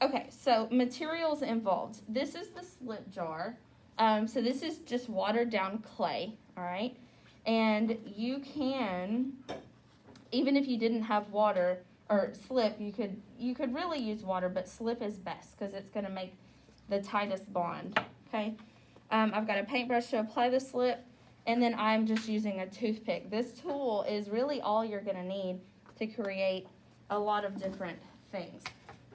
Okay, so materials involved. This is the slip jar. So this is just watered down clay, all right? And you can, even if you didn't have water or slip, you could really use water, but slip is best because it's going to make the tightest bond, okay? I've got a paintbrush to apply the slip, and then I'm just using a toothpick. This tool is really all you're going to need to create a lot of different things.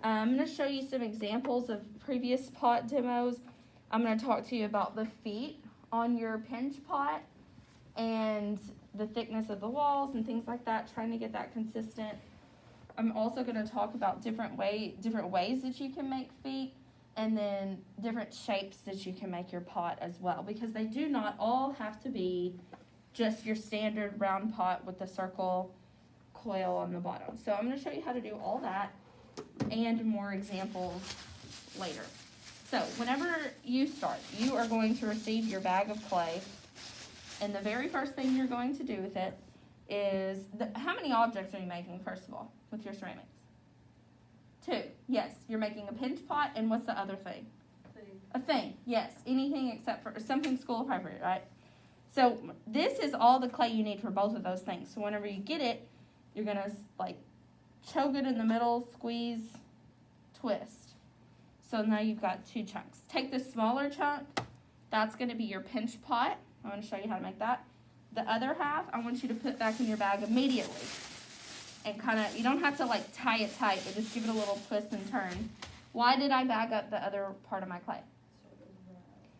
I'm going to show you some examples of previous pot demos. I'm going to talk to you about the feet on your pinch pot and the thickness of the walls and things like that, trying to get that consistent. I'm also going to talk about different ways that you can make feet, and then different shapes that you can make your pot as well, because they do not all have to be just your standard round pot with the circle coil on the bottom. So I'm going to show you how to do all that and more examples later. So whenever you start, you are going to receive your bag of clay, and the very first thing you're going to do with it is, how many objects are you making, first of all, with your ceramics? 2. Yes, you're making a pinch pot, and what's the other thing? A thing, yes. Anything except for something school appropriate, right? So this is all the clay you need for both of those things. So whenever you get it, you're going to choke it in the middle, squeeze, twist. So now you've got 2 chunks. Take the smaller chunk, that's going to be your pinch pot. I'm going to show you how to make that. The other half, I want you to put back in your bag immediately. And you don't have to tie it tight, but just give it a little twist and turn. Why did I bag up the other part of my clay?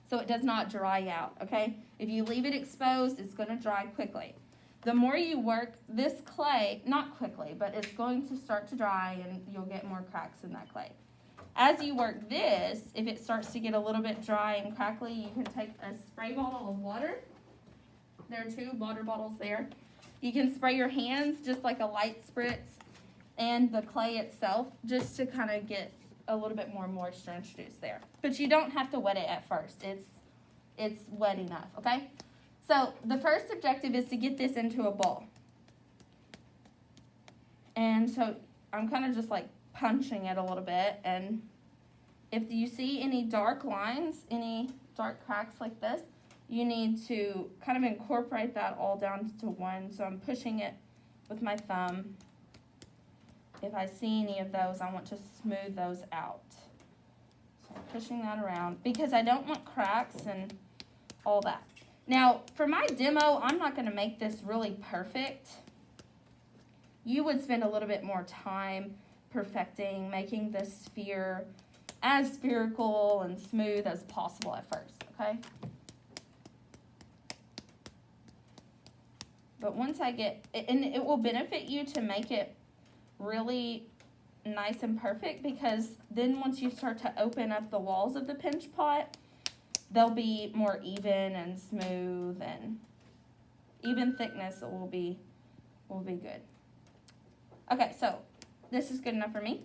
So it does not dry out, okay? If you leave it exposed, it's going to dry quickly. The more you work this clay, not quickly, but it's going to start to dry and you'll get more cracks in that clay. As you work this, if it starts to get a little bit dry and crackly, you can take a spray bottle of water. There are 2 water bottles there. You can spray your hands just like a light spritz and the clay itself just to kind of get a little bit more moisture introduced there. But you don't have to wet it at first. It's wet enough, okay? So the first objective is to get this into a bowl. And so I'm kind of just punching it a little bit, and if you see any dark lines, any dark cracks like this, you need to kind of incorporate that all down to one. So I'm pushing it with my thumb. If I see any of those, I want to smooth those out. So I'm pushing that around because I don't want cracks and all that. Now, for my demo, I'm not going to make this really perfect. You would spend a little bit more time perfecting, making the sphere as spherical and smooth as possible at first, okay? But once I get, and it will benefit you to make it really nice and perfect, because then once you start to open up the walls of the pinch pot, they'll be more even and smooth, and even thickness will be good. Okay, so this is good enough for me.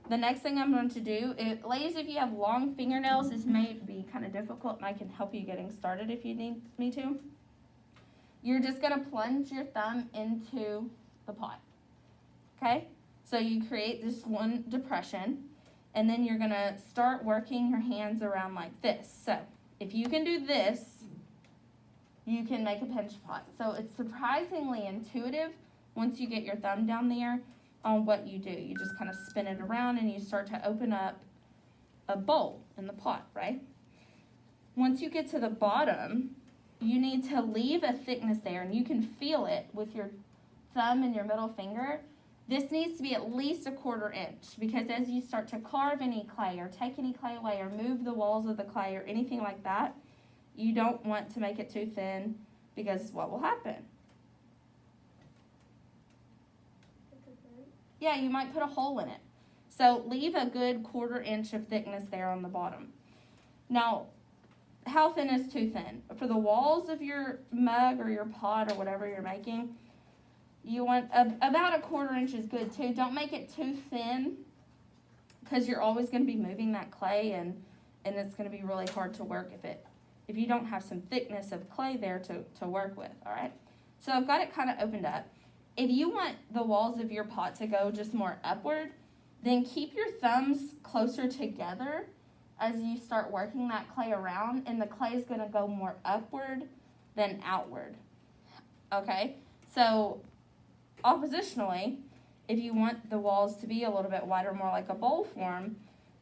The next thing I'm going to do, ladies, if you have long fingernails, this may be kind of difficult, and I can help you getting started if you need me to. You're just going to plunge your thumb into the pot, okay? So you create this one depression, and then you're going to start working your hands around like this. So if you can do this, you can make a pinch pot. So it's surprisingly intuitive once you get your thumb down there on what you do. You just kind of spin it around and you start to open up a bowl in the pot, right? Once you get to the bottom, you need to leave a thickness there, and you can feel it with your thumb and your middle finger. This needs to be at least 1/4 inch, because as you start to carve any clay or take any clay away or move the walls of the clay or anything like that, you don't want to make it too thin, because what will happen? Yeah, you might put a hole in it. So leave a good 1/4 inch of thickness there on the bottom. Now, how thin is too thin? For the walls of your mug or your pot or whatever you're making, you want about 1/4 inch is good too. Don't make it too thin, because you're always going to be moving that clay, and it's going to be really hard to work if you don't have some thickness of clay there to work with, all right? So I've got it kind of opened up. If you want the walls of your pot to go just more upward, Then keep your thumbs closer together as you start working that clay around, and the clay is going to go more upward than outward. Okay, so oppositionally, if you want the walls to be a little bit wider, more like a bowl form,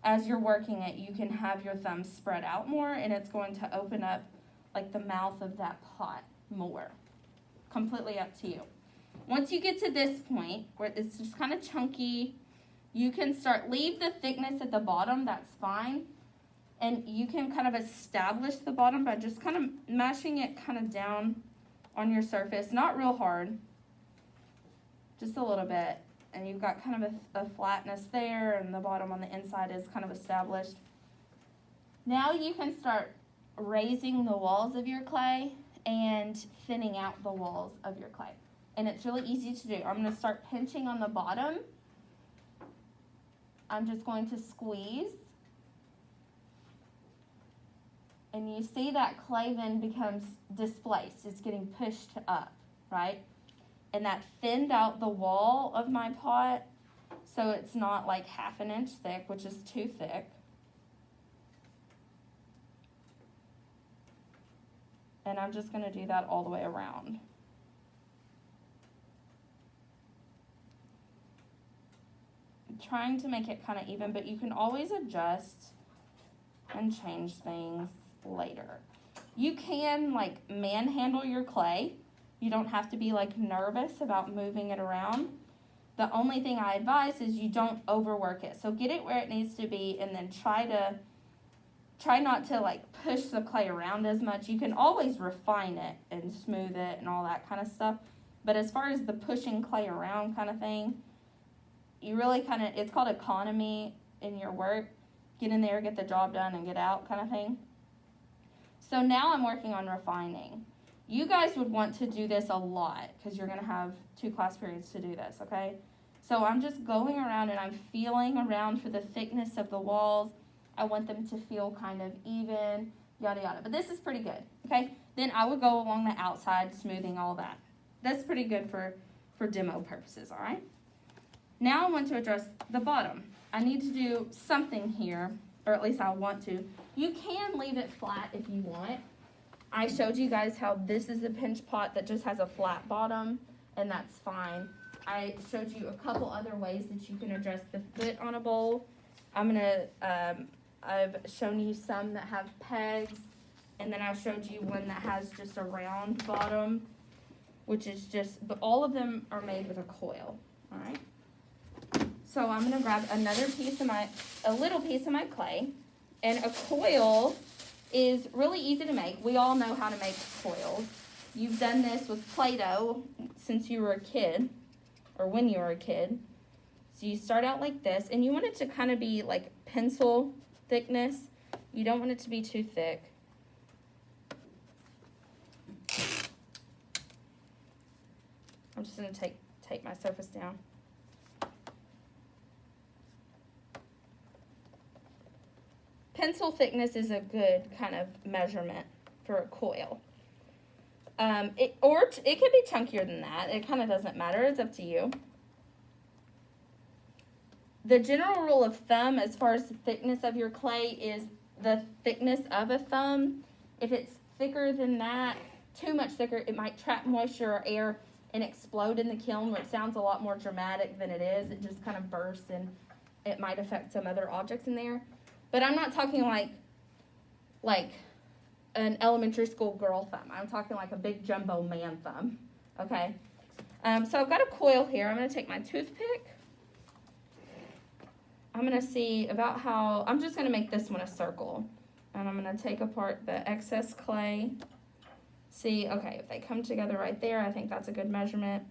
as you're working it, you can have your thumbs spread out more, and it's going to open up like the mouth of that pot more. Completely up to you. Once you get to this point where it's just kind of chunky, you can leave the thickness at the bottom, that's fine. And you can kind of establish the bottom by just kind of mashing it kind of down on your surface, not real hard, just a little bit. And you've got kind of a flatness there, and the bottom on the inside is kind of established. Now you can start raising the walls of your clay and thinning out the walls of your clay. And it's really easy to do. I'm going to start pinching on the bottom. I'm just going to squeeze. And you see that clay then becomes displaced. It's getting pushed up, right? And that thinned out the wall of my pot, so it's not like 1/2 inch thick, which is too thick. And I'm just going to do that all the way around. I'm trying to make it kind of even, but you can always adjust and change things later. You can like manhandle your clay. You don't have to be like nervous about moving it around. The only thing I advise is you don't overwork it. So get it where it needs to be, and then try not to like push the clay around as much. You can always refine it and smooth it and all that kind of stuff. But as far as the pushing clay around kind of thing, you really it's called economy in your work. Get in there, get the job done, and get out kind of thing. So now I'm working on refining. You guys would want to do this a lot because you're going to have 2 class periods to do this, okay? So I'm just going around and I'm feeling around for the thickness of the walls. I want them to feel kind of even, yada, yada. But this is pretty good, okay? Then I would go along the outside, smoothing all that. That's pretty good for demo purposes, all right? Now I want to address the bottom. I need to do something here, or at least I want to. You can leave it flat if you want. I showed you guys how this is a pinch pot that just has a flat bottom, and that's fine. I showed you a couple other ways that you can address the foot on a bowl. I've shown you some that have pegs, and then I showed you one that has just a round bottom, which is but all of them are made with a coil, all right? So I'm gonna grab a little piece of my clay, and a coil is really easy to make. We all know how to make coils. You've done this with Play-Doh since you were a kid, or when you were a kid. So you start out like this, and you want it to kind of be like pencil thickness. You don't want it to be too thick. I'm just going to take my surface down. Pencil thickness is a good kind of measurement for a coil. It could be chunkier than that. It kind of doesn't matter. It's up to you. The general rule of thumb as far as the thickness of your clay is the thickness of a thumb. If it's thicker than that, too much thicker, it might trap moisture or air and explode in the kiln, which sounds a lot more dramatic than it is. It just kind of bursts, and it might affect some other objects in there. But I'm not talking like an elementary school girl thumb. I'm talking like a big jumbo man thumb, okay? So I've got a coil here. I'm going to take my toothpick. I'm going to see about how, I'm just going to make this one a circle. And I'm going to take apart the excess clay. See, okay, if they come together right there, I think that's a good measurement.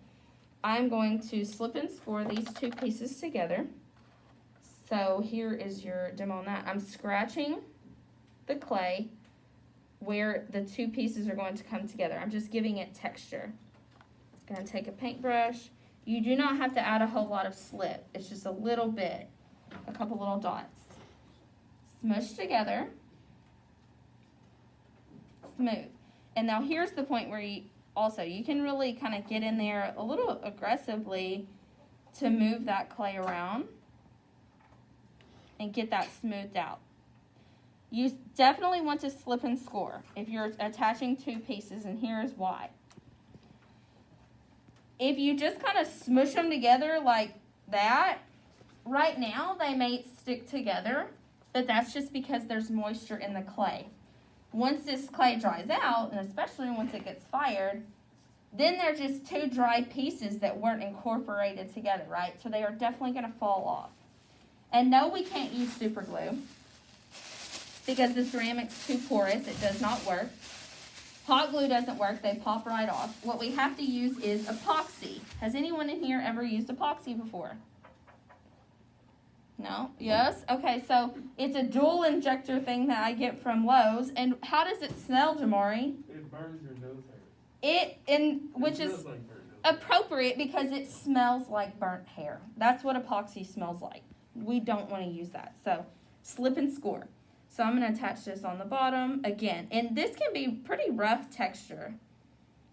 I'm going to slip and score these 2 pieces together. So here is your demo on that. I'm scratching the clay where the 2 pieces are going to come together. I'm just giving it texture. I'm going to take a paintbrush. You do not have to add a whole lot of slip. It's just a little bit, a couple little dots. Smush together. Smooth. And now here's the point where you can really kind of get in there a little aggressively to move that clay around. and get that smoothed out. You definitely want to slip and score if you're attaching two pieces, and here's why. If you just kind of smush them together like that, right now they may stick together, but that's just because there's moisture in the clay. Once this clay dries out, and especially once it gets fired, then they're just two dry pieces that weren't incorporated together, right? So they are definitely going to fall off. And no, we can't use super glue because the ceramic's too porous. It does not work. Hot glue doesn't work. They pop right off. What we have to use is epoxy. Has anyone in here ever used epoxy before? No? Yes? Okay, so it's a dual injector thing that I get from Lowe's. And how does it smell, Jamari? It burns your nose hair. Which is like appropriate because it smells like burnt hair. That's what epoxy smells like. We don't want to use that. So slip and score. So I'm going to attach this on the bottom again. And this can be pretty rough texture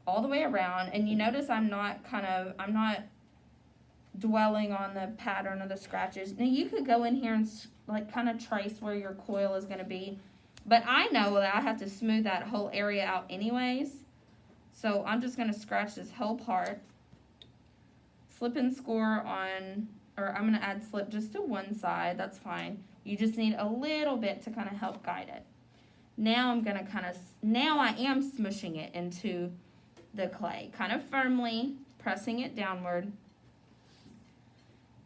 all the way around. And you notice I'm not dwelling on the pattern of the scratches. Now you could go in here and like kind of trace where your coil is going to be. But I know that I have to smooth that whole area out anyways. So I'm just going to scratch this whole part. Slip and score on, or I'm going to add slip just to one side. That's fine. You just need a little bit to kind of help guide it. Now I'm going to now I am smushing it into the clay, kind of firmly, pressing it downward.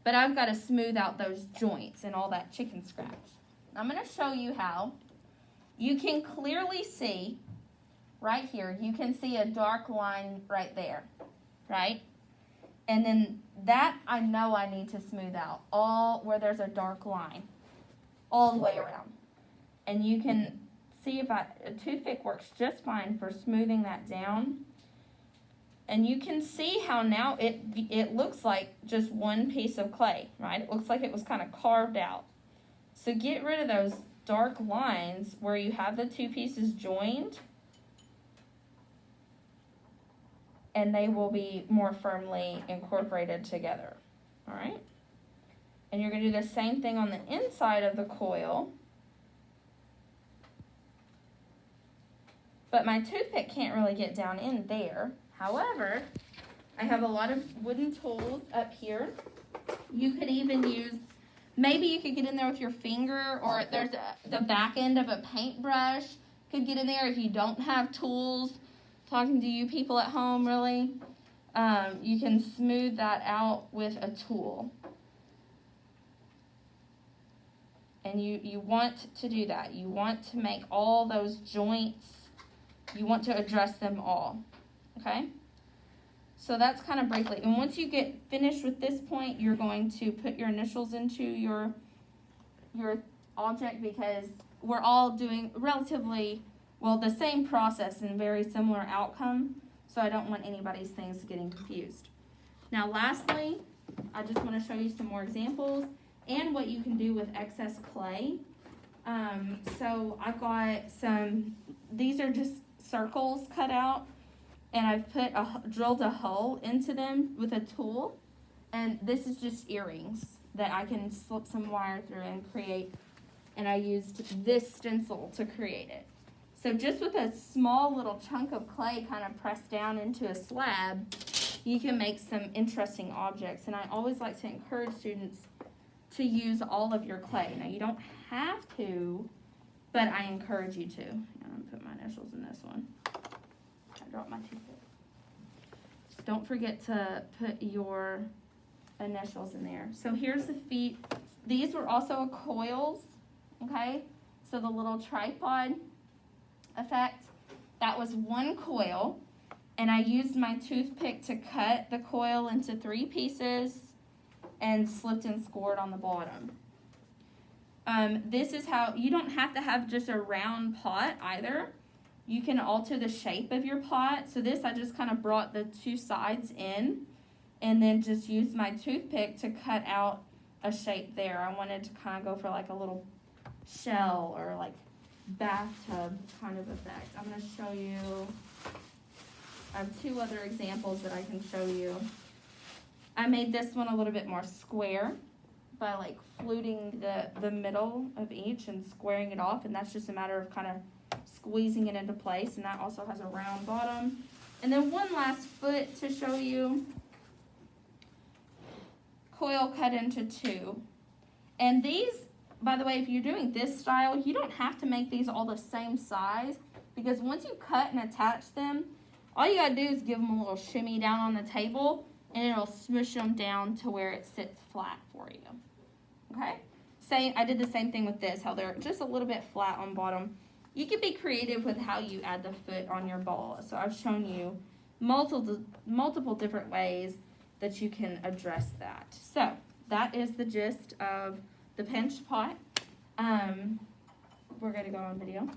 But I've got to smooth out those joints and all that chicken scratch. I'm going to show you how. You can clearly see, right here, you can see a dark line right there, right? And then that I know I need to smooth out, all where there's a dark line, all the way around. And you can see if a toothpick works just fine for smoothing that down. And you can see how now it looks like just one piece of clay, right? It looks like it was kind of carved out. So get rid of those dark lines where you have the two pieces joined, and they will be more firmly incorporated together, all right? And you're going to do the same thing on the inside of the coil. But my toothpick can't really get down in there. However, I have a lot of wooden tools up here. You could even use, maybe you could get in there with your finger, or there's the back end of a paintbrush. Could get in there if you don't have tools. Talking to you people at home, really. You can smooth that out with a tool. And you want to do that. You want to make all those joints, you want to address them all. Okay? So that's kind of briefly. And once you get finished with this point, you're going to put your initials into your object, because we're all doing relatively, well, the same process and very similar outcome. So I don't want anybody's things getting confused. Now lastly, I just want to show you some more examples and what you can do with excess clay. So I've got these are just circles cut out, and I've drilled a hole into them with a tool, and this is just earrings that I can slip some wire through and create, and I used this stencil to create it. So just with a small little chunk of clay kind of pressed down into a slab, you can make some interesting objects, and I always like to encourage students to use all of your clay. Now you don't have to, but I encourage you to. I'm going to put my initials in this one. I dropped my toothpick. Don't forget to put your initials in there. So here's the feet. These were also coils, okay? So the little tripod effect, that was one coil, and I used my toothpick to cut the coil into 3 pieces and slipped and scored on the bottom. This is how, you don't have to have just a round pot either. You can alter the shape of your pot. So this, I just kind of brought the 2 sides in and then just used my toothpick to cut out a shape there. I wanted to kind of go for like a little shell or like bathtub kind of effect. I'm going to show you, I have 2 other examples that I can show you. I made this one a little bit more square by like fluting the middle of each and squaring it off, and that's just a matter of kind of squeezing it into place, and that also has a round bottom. And then one last foot to show you. Coil cut into 2. And these, by the way, if you're doing this style, you don't have to make these all the same size, because once you cut and attach them, all you gotta do is give them a little shimmy down on the table, and it'll smush them down to where it sits flat for you. Okay? I did the same thing with this, how they're just a little bit flat on bottom. You can be creative with how you add the foot on your ball. So I've shown you multiple different ways that you can address that. So that is the gist of the pinched pot. We're going to go on video.